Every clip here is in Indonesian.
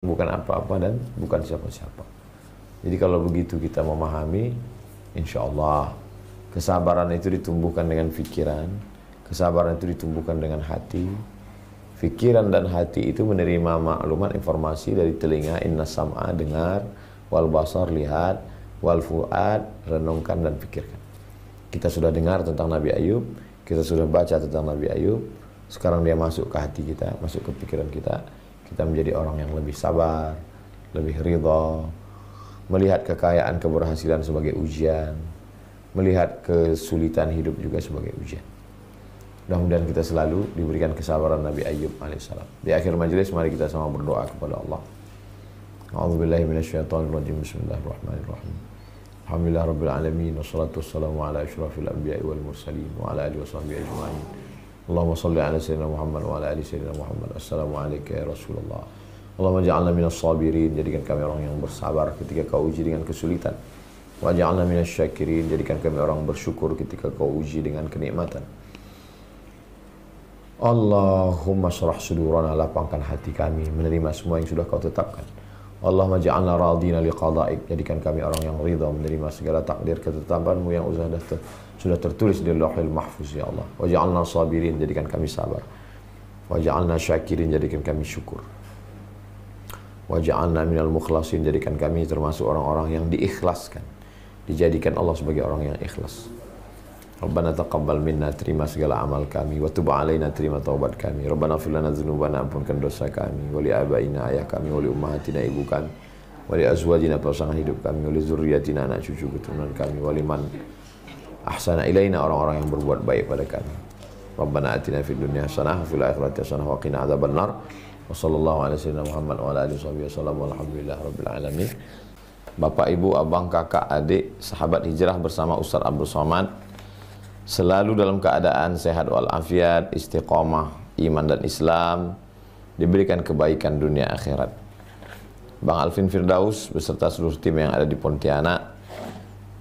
bukan apa-apa dan bukan siapa-siapa. Jadi kalau begitu kita memahami, insya Allah kesabaran itu ditumbuhkan dengan pikiran, kesabaran itu ditumbuhkan dengan hati. Pikiran dan hati itu menerima maklumat informasi dari telinga, inna sam'a dengar, wal basar lihat, wal fuad renungkan dan pikirkan. Kita sudah dengar tentang Nabi Ayub, kita sudah baca tentang Nabi Ayub, sekarang dia masuk ke hati kita, masuk ke pikiran kita. Kita menjadi orang yang lebih sabar, lebih ridha, melihat kekayaan keberhasilan sebagai ujian, melihat kesulitan hidup juga sebagai ujian. Mudah-mudahan kita selalu diberikan kesabaran Nabi Ayub alaihissalam. Di akhir majelis mari kita sama berdoa kepada Allah. A'udzubillahi minasyaitonirrajim. Bismillahirrahmanirrahim. Alhamdulillah rabbil alamin wassalatu wassalamu ala asyrafil anbiya'i wal mursalin wa ala alihi washabbihi ajma'in. Allahumma salli ala sayyidina Muhammad wa ala ali sayyidina Muhammad. Assalamualaikum ya Rasulullah. Allahumma ja'alna minas sabirin, jadikan kami orang yang bersabar ketika kau uji dengan kesulitan. Wa ja'alna minas syakirin, jadikan kami orang bersyukur ketika kau uji dengan kenikmatan. Allahumma syrah sudurana, lapangkan hati kami menerima semua yang sudah kau tetapkan. Allahumma ja'alna radina liqada'ik, jadikan kami orang yang ridha menerima segala takdir ketetapanmu yang sudah tertulis di Lauhul Mahfuz ya Allah. Wa ja'alna sabirin, jadikan kami sabar. Wa ja'alna syakirin, jadikan kami syukur. Wa ja'alna minal mukhlasin, jadikan kami termasuk orang-orang yang diikhlaskan, dijadikan Allah sebagai orang yang ikhlas. Rabbana taqabbal minna, terima segala amal kami, wa tub alaina, terima taubat kami. Rabbana fir lana dzunubana, ampunkan dosa kami, wa li abaina, ayah kami, wa li ummahatina, ibu kami, wa li azwajina, pasangan hidup kami, wa li dzurriyyatina, anak cucu keturunan kami, wa liman ahsana ilaina, orang-orang yang berbuat baik pada kami. Rabbana atina fid dunya hasanah wa fil akhirati hasanah wa qina adzabannar. Wa sallallahu ala sayyidina Muhammad wa ala alihi wasallam. Walhamdulillah rabbil alamin. Bapak, Ibu, abang, kakak, adik, sahabat hijrah bersama Ustaz Abdul Somad selalu dalam keadaan sehat walafiat, istiqomah, iman dan Islam, diberikan kebaikan dunia akhirat. Bang Alvin Firdaus beserta seluruh tim yang ada di Pontianak,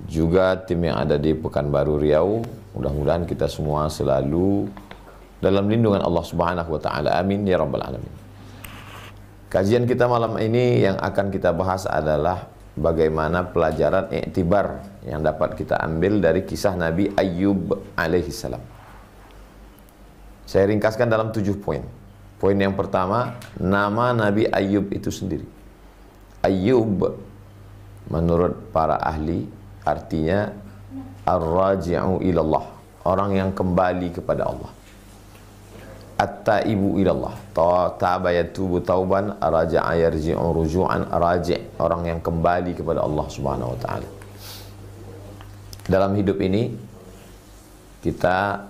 juga tim yang ada di Pekanbaru Riau, mudah-mudahan kita semua selalu dalam lindungan Allah Subhanahu wa taala. Amin ya rabbal alamin. Kajian kita malam ini yang akan kita bahas adalah bagaimana pelajaran iktibar yang dapat kita ambil dari kisah Nabi Ayub alaihissalam. Saya ringkaskan dalam 7 poin. Poin yang pertama, nama Nabi Ayub itu sendiri. Ayub menurut para ahli artinya ar-raji'u ilallah, orang yang kembali kepada Allah. At-taibu ilallah, taba yatubu tauban, raja'a yarji'u ruju'an, raji', orang yang kembali kepada Allah Subhanahu wa taala. Dalam hidup ini kita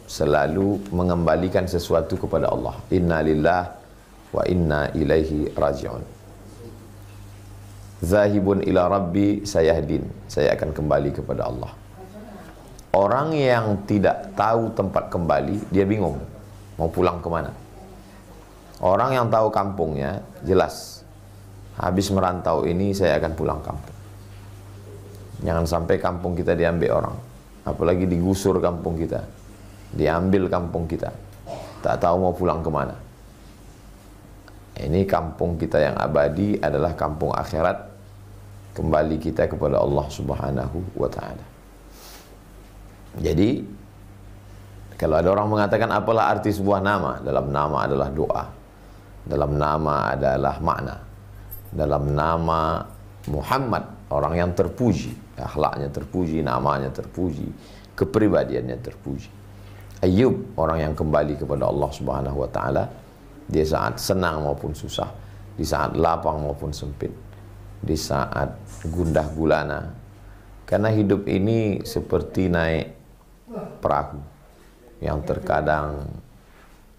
selalu mengembalikan sesuatu kepada Allah. Inna lillah wa inna ilaihi raji'un. Zahibun ila rabbi sayahdin, saya akan kembali kepada Allah. Orang yang tidak tahu tempat kembali, dia bingung mau pulang kemana. Orang yang tahu kampungnya, jelas habis merantau ini saya akan pulang kampung. Jangan sampai kampung kita diambil orang, apalagi digusur kampung kita, diambil kampung kita, tak tahu mau pulang kemana. Ini kampung kita yang abadi adalah kampung akhirat, kembali kita kepada Allah Subhanahu wa ta'ala. Jadi kalau ada orang mengatakan apalah arti sebuah nama, dalam nama adalah doa, dalam nama adalah makna, dalam nama Muhammad, orang yang terpuji, akhlaknya terpuji, namanya terpuji, kepribadiannya terpuji. Ayub, orang yang kembali kepada Allah Subhanahu wa taala, di saat senang maupun susah, di saat lapang maupun sempit, di saat gundah gulana. Karena hidup ini seperti naik perahu yang terkadang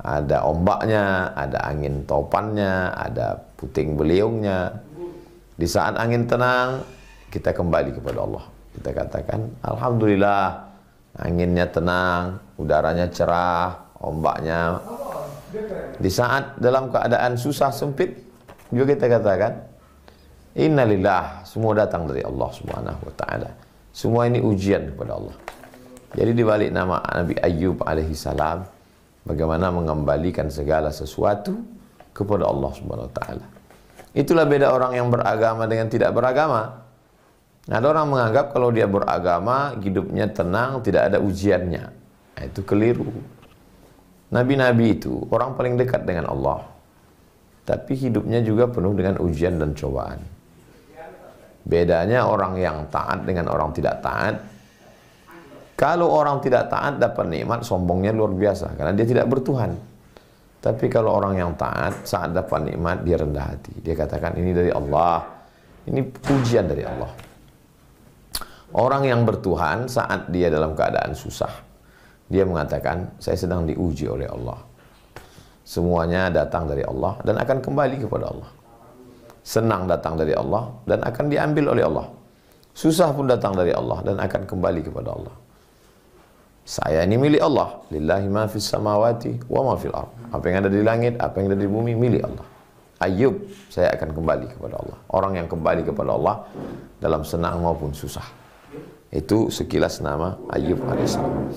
ada ombaknya, ada angin topannya, ada puting beliungnya. Di saat angin tenang, kita kembali kepada Allah. Kita katakan, alhamdulillah, anginnya tenang, udaranya cerah, ombaknya. Di saat dalam keadaan susah sempit, juga kita katakan, innalillah, semua datang dari Allah Subhanahu wa taala. Semua ini ujian kepada Allah. Jadi di balik nama Nabi Ayub alaihissalam, bagaimana mengembalikan segala sesuatu kepada Allah Subhanahu wa taala. Itulah beda orang yang beragama dengan tidak beragama. Nah, ada orang menganggap kalau dia beragama, hidupnya tenang, tidak ada ujiannya. Nah, itu keliru. Nabi-nabi itu orang paling dekat dengan Allah. Tapi hidupnya juga penuh dengan ujian dan cobaan. Bedanya orang yang taat dengan orang tidak taat. Kalau orang tidak taat dapat nikmat, sombongnya luar biasa. Karena dia tidak bertuhan. Tapi kalau orang yang taat, saat dapat nikmat, dia rendah hati. Dia katakan, ini dari Allah. Ini pujian dari Allah. Orang yang bertuhan, saat dia dalam keadaan susah, dia mengatakan, saya sedang diuji oleh Allah. Semuanya datang dari Allah dan akan kembali kepada Allah. Senang datang dari Allah dan akan diambil oleh Allah. Susah pun datang dari Allah dan akan kembali kepada Allah. Saya ini milik Allah. Lillahi ma fis samawati wa ma fil ardh. Apa yang ada di langit, apa yang ada di bumi milik Allah. Ayub, saya akan kembali kepada Allah. Orang yang kembali kepada Allah dalam senang maupun susah. Itu sekilas nama Ayub alaihissalam.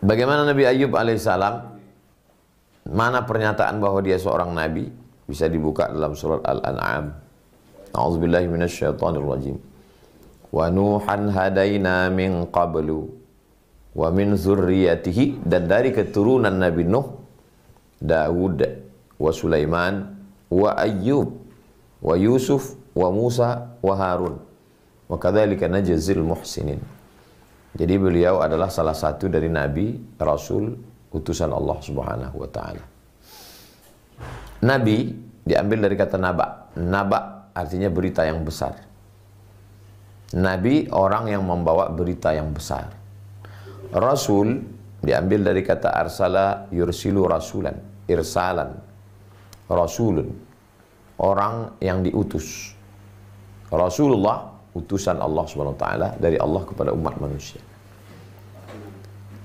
Bagaimana Nabi Ayub alaihissalam? Mana pernyataan bahwa dia seorang nabi? Bisa dibuka dalam surat Al-An'am. A'udzubillahi minasyaitonirrajim. Wa Nuhan hadaina min qablu wa min zurriyatihi, dan dari keturunan Nabi Nuh, Daud, wa Sulaiman, wa Ayyub, wa Yusuf, wa Musa, wa Harun. Wa kadzalika najzil muhsinin. Jadi beliau adalah salah satu dari nabi, rasul, utusan Allah Subhanahu wa taala. Nabi diambil dari kata naba. Naba artinya berita yang besar. Nabi orang yang membawa berita yang besar. Rasul diambil dari kata arsala yursilu rasulan, irsalan. Rasulun, orang yang diutus. Rasulullah, utusan Allah Subhanahu wa taala dari Allah kepada umat manusia.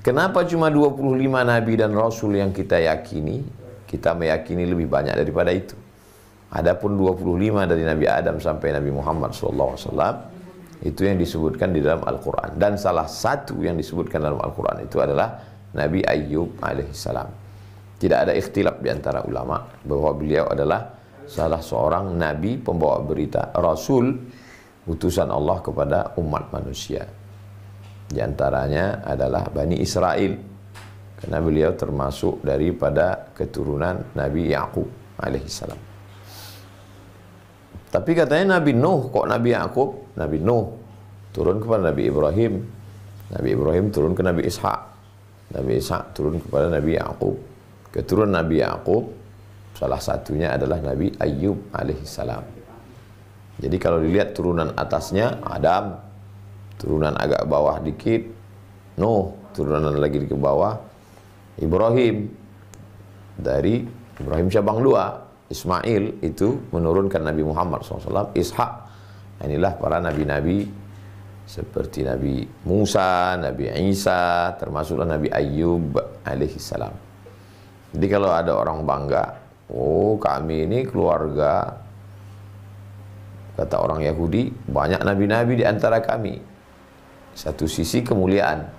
Kenapa cuma 25 nabi dan rasul yang kita yakini? Kita meyakini lebih banyak daripada itu. Adapun 25 dari Nabi Adam sampai Nabi Muhammad SAW, itu yang disebutkan di dalam Al-Quran. Dan salah satu yang disebutkan dalam Al-Quran itu adalah Nabi Ayyub alaihissalam. Tidak ada ikhtilaf di antara ulama bahwa beliau adalah salah seorang nabi pembawa berita, rasul, utusan Allah kepada umat manusia. Di antaranya adalah Bani Israel, karena beliau termasuk daripada keturunan Nabi Yaqub alaihissalam. Tapi katanya Nabi Nuh, kok Nabi Yaqub? Nabi Nuh turun kepada Nabi Ibrahim, Nabi Ibrahim turun ke Nabi Ishak, Nabi Ishak turun kepada Nabi Yaqub. Keturunan Nabi Yaqub salah satunya adalah Nabi Ayyub alaihissalam. Jadi kalau dilihat turunan atasnya Adam, turunan agak bawah dikit Nuh, turunan lagi ke bawah Ibrahim. Dari Ibrahim cabang 2, Ismail itu menurunkan Nabi Muhammad SAW. Ishak, inilah para nabi-nabi seperti Nabi Musa, Nabi Isa, termasuklah Nabi Ayyub alaihissalam. Jadi kalau ada orang bangga, oh kami ini keluarga, kata orang Yahudi, banyak nabi-nabi di antara kami. Satu sisi kemuliaan,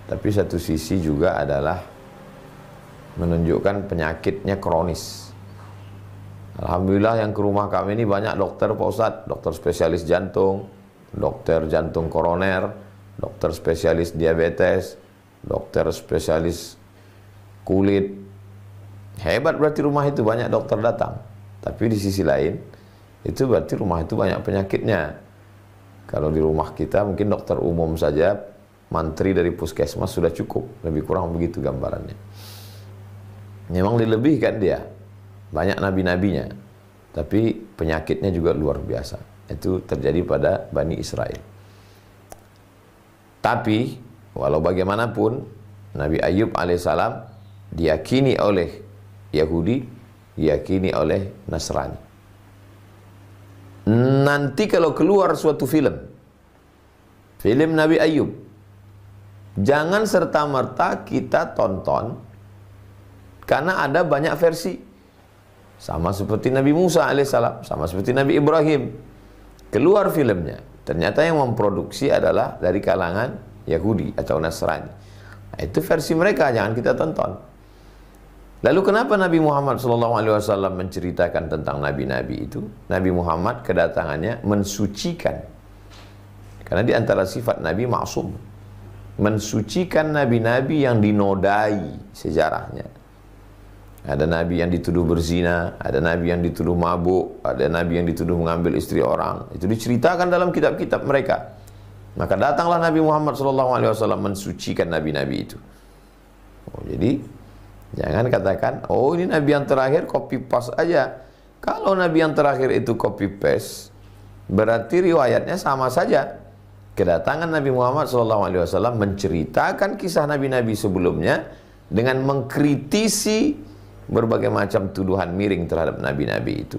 tapi satu sisi juga adalah menunjukkan penyakitnya kronis. Alhamdulillah yang ke rumah kami ini banyak dokter, Pak Ustadz, dokter spesialis jantung, dokter jantung koroner, dokter spesialis diabetes, dokter spesialis kulit. Hebat berarti rumah itu banyak dokter datang. Tapi di sisi lain, itu berarti rumah itu banyak penyakitnya. Kalau di rumah kita mungkin dokter umum saja, mantri dari puskesmas sudah cukup. Lebih kurang begitu gambarannya. Memang dilebihkan dia. Banyak nabi-nabinya. Tapi penyakitnya juga luar biasa. Itu terjadi pada Bani Israel. Tapi, walau bagaimanapun, Nabi Ayyub alaihissalam diyakini oleh Yahudi, diyakini oleh Nasrani. Nanti kalau keluar suatu film Nabi Ayyub, jangan serta-merta kita tonton, karena ada banyak versi. Sama seperti Nabi Musa alaihissalam, sama seperti Nabi Ibrahim. Keluar filmnya, ternyata yang memproduksi adalah dari kalangan Yahudi atau Nasrani. Nah, itu versi mereka, jangan kita tonton. Lalu kenapa Nabi Muhammad SAW menceritakan tentang nabi-nabi itu? Nabi Muhammad kedatangannya mensucikan. Karena di antara sifat Nabi maksum. Mensucikan nabi-nabi yang dinodai sejarahnya. Ada nabi yang dituduh berzina, ada nabi yang dituduh mabuk, ada nabi yang dituduh mengambil istri orang. Itu diceritakan dalam kitab-kitab mereka. Maka datanglah Nabi Muhammad SAW mensucikan nabi-nabi itu. Jadi jangan katakan, oh ini nabi yang terakhir copy paste aja. Kalau nabi yang terakhir itu copy paste, berarti riwayatnya sama saja. Kedatangan Nabi Muhammad SAW menceritakan kisah nabi-nabi sebelumnya dengan mengkritisi berbagai macam tuduhan miring terhadap nabi-nabi itu.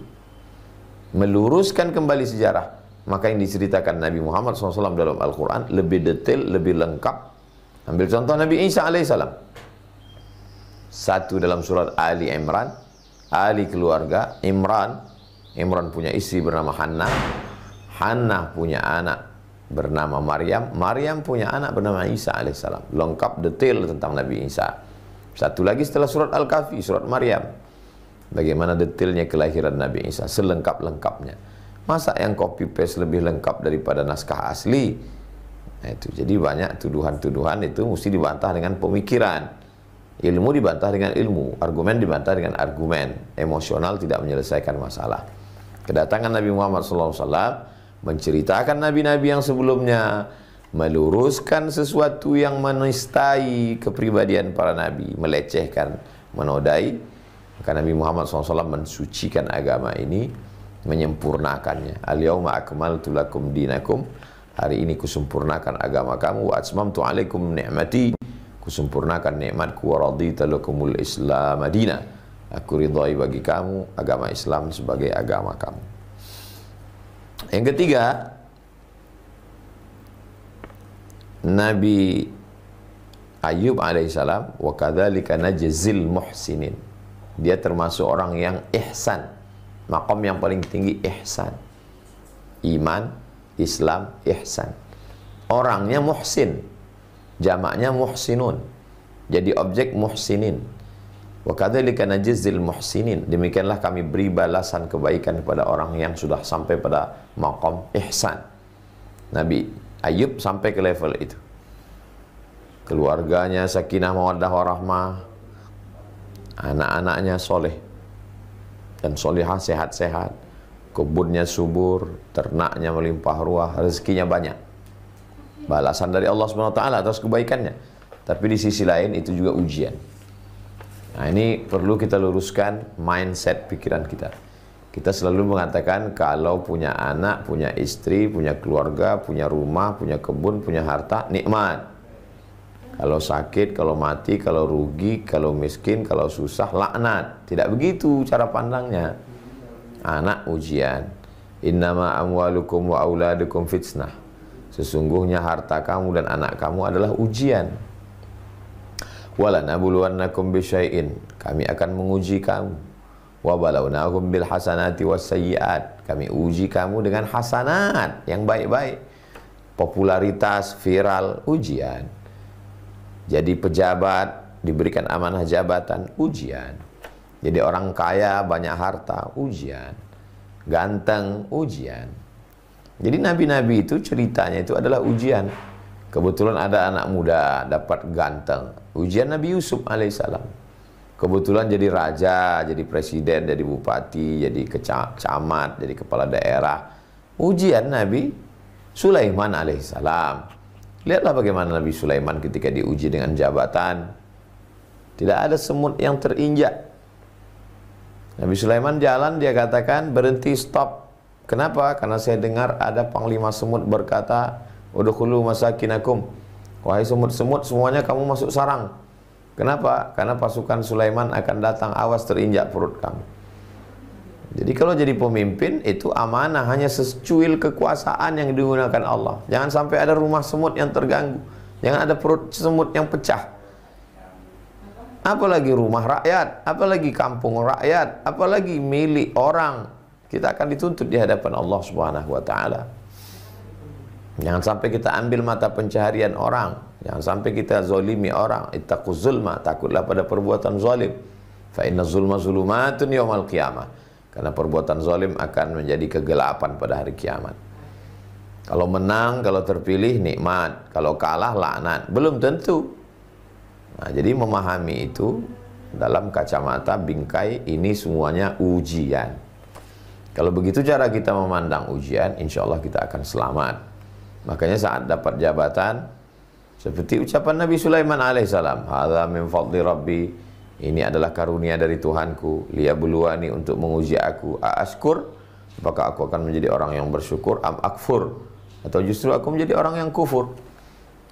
Meluruskan kembali sejarah. Maka yang diceritakan Nabi Muhammad SAW dalam Al-Quran lebih detail, lebih lengkap. Ambil contoh Nabi Isa alaihissalam. Satu dalam surat Ali Imran, Ali keluarga, Imran punya istri bernama Hannah, Hannah punya anak bernama Maryam, Maryam punya anak bernama Isa alaihissalam. Lengkap detail tentang Nabi Isa. Satu lagi setelah surat Al-Kahfi, surat Maryam. Bagaimana detailnya kelahiran Nabi Isa, selengkap-lengkapnya. Masa yang copy paste lebih lengkap daripada naskah asli? Nah, itu. Jadi banyak tuduhan-tuduhan itu mesti dibantah dengan pemikiran. Ilmu dibantah dengan ilmu, argumen dibantah dengan argumen. Emosional tidak menyelesaikan masalah. Kedatangan Nabi Muhammad SAW menceritakan nabi-nabi yang sebelumnya, meluruskan sesuatu yang menistai kepribadian para nabi, melecehkan, menodai. Maka Nabi Muhammad SAW mensucikan agama ini, menyempurnakannya. Al-yawma akmaltu lakum dinakum. Hari ini kusempurnakan agama kamu. Wa atmamtu alaikum ni'mati. Kusempurnakan nikmatku. Wa raditu lakumul Islam madina. Aku ridhai bagi kamu agama Islam sebagai agama kamu. Yang ketiga, Nabi Ayub alaihissalam, wa kadzalika najzil muhsinin. Dia termasuk orang yang ihsan. Maqam yang paling tinggi ihsan. Iman, Islam, ihsan. Orangnya muhsin. Jamaknya muhsinun. Jadi objek muhsinin. Wa kadzalika najzil muhsinin. Demikianlah kami beri balasan kebaikan kepada orang yang sudah sampai pada maqam ihsan. Nabi Ayub sampai ke level itu. Keluarganya sakinah mawaddah warahmah. Anak-anaknya soleh dan solehah, sehat-sehat. Kebunnya subur, ternaknya melimpah ruah, rezekinya banyak. Balasan dari Allah SWT atas kebaikannya. Tapi di sisi lain itu juga ujian. Nah, ini perlu kita luruskan mindset pikiran kita. Kita selalu mengatakan kalau punya anak, punya istri, punya keluarga, punya rumah, punya kebun, punya harta, nikmat. Kalau sakit, kalau mati, kalau rugi, kalau miskin, kalau susah, laknat. Tidak begitu cara pandangnya. Anak ujian. Innama amwalukum wa auladukum fitnah. Sesungguhnya harta kamu dan anak kamu adalah ujian. Wala nabluwannakum bisyai'in. Kami akan menguji kamu. Wa balawnahum bil hasanati was sayyi'at. Kami uji kamu dengan hasanat yang baik-baik. Popularitas, viral, ujian. Jadi pejabat, diberikan amanah jabatan, ujian. Jadi orang kaya, banyak harta, ujian. Ganteng, ujian. Jadi nabi-nabi itu ceritanya itu adalah ujian. Kebetulan ada anak muda dapat ganteng, ujian Nabi Yusuf alaihissalam. Kebetulan jadi raja, jadi presiden, jadi bupati, jadi camat, jadi kepala daerah, ujian Nabi Sulaiman alaihissalam. Lihatlah bagaimana Nabi Sulaiman ketika diuji dengan jabatan. Tidak ada semut yang terinjak. Nabi Sulaiman jalan, dia katakan berhenti, stop. Kenapa? Karena saya dengar ada panglima semut berkata, udkhulu masakinakum. Wahai semut-semut, semuanya kamu masuk sarang. Kenapa? Karena pasukan Sulaiman akan datang, awas terinjak perut kamu. Jadi kalau jadi pemimpin itu amanah, hanya secuil kekuasaan yang digunakan Allah. Jangan sampai ada rumah semut yang terganggu. Jangan ada perut semut yang pecah. Apalagi rumah rakyat, apalagi kampung rakyat, apalagi milik orang. Kita akan dituntut di hadapan Allah Subhanahu wa taala. Jangan sampai kita ambil mata pencaharian orang. Jangan sampai kita zalimi orang. Ittaquz zulma, takutlah pada perbuatan zalim. Fa inna zulma zulumatun yaumal qiyamah. Karena perbuatan zalim akan menjadi kegelapan pada hari kiamat. Kalau menang, kalau terpilih nikmat, kalau kalah laknat. Belum tentu. Nah, jadi memahami itu dalam kacamata bingkai ini semuanya ujian. Kalau begitu cara kita memandang ujian, insya Allah kita akan selamat. Makanya saat dapat jabatan, seperti ucapan Nabi Sulaiman alaihissalam, hadza min fadli rabbi, ini adalah karunia dari Tuhanku, liyabluwani, untuk menguji aku, aashkur, apakah aku akan menjadi orang yang bersyukur, am akfur, atau justru aku menjadi orang yang kufur.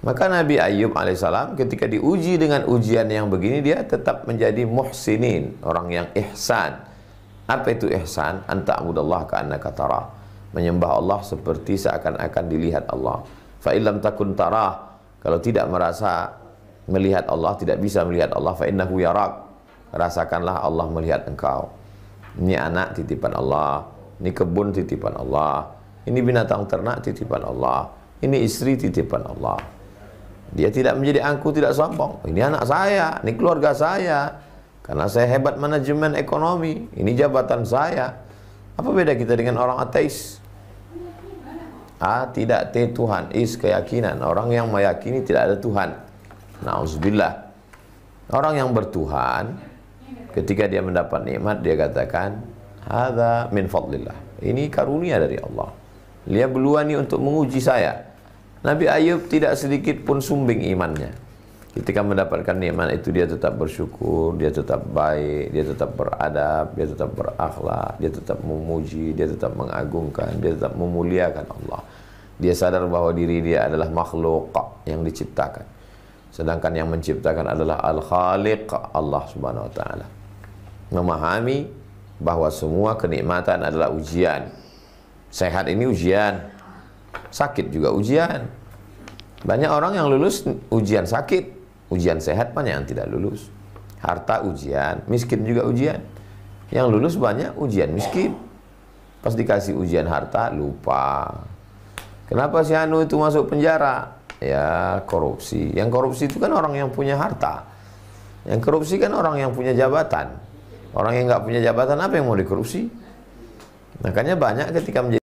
Maka Nabi Ayub alaihissalam ketika diuji dengan ujian yang begini, dia tetap menjadi muhsinin, orang yang ihsan. Apa itu ihsan? Anta'budallah ka'annaka tarah, menyembah Allah seperti seakan-akan dilihat Allah. Fa illam takun tarah, kalau tidak merasa melihat Allah, tidak bisa melihat Allah, fa innahu yarak, rasakanlah Allah melihat engkau. Ini anak titipan Allah, ini kebun titipan Allah, ini binatang ternak titipan Allah, ini istri titipan Allah. Dia tidak menjadi angku, tidak sombong. Ini anak saya, ini keluarga saya, karena saya hebat manajemen ekonomi, ini jabatan saya. Apa beda kita dengan orang ateis? A, tidak, T, Tuhan, is, keyakinan. Orang yang meyakini tidak ada Tuhan. Na'udzubillah. Orang yang bertuhan, ketika dia mendapat nikmat, dia katakan, hadza min fadlillah, ini karunia dari Allah. Liyabluwani, untuk menguji saya. Nabi Ayub tidak sedikit pun sumbing imannya. Ketika mendapatkan nikmat itu, dia tetap bersyukur, dia tetap baik, dia tetap beradab, dia tetap berakhlak, dia tetap memuji, dia tetap mengagungkan, dia tetap memuliakan Allah. Dia sadar bahwa diri dia adalah makhluk yang diciptakan, sedangkan yang menciptakan adalah Al-Khaliq, Allah Subhanahu wa taala. Memahami bahwa semua kenikmatan adalah ujian. Sehat ini ujian, sakit juga ujian. Banyak orang yang lulus ujian sakit, ujian sehat banyak yang tidak lulus. Harta ujian, miskin juga ujian. Yang lulus banyak ujian miskin. Pas dikasih ujian harta, lupa. Kenapa si Anu itu masuk penjara? Ya, korupsi. Yang korupsi itu kan orang yang punya harta. Yang korupsi kan orang yang punya jabatan. Orang yang nggak punya jabatan, apa yang mau dikorupsi? Makanya banyak ketika menjadi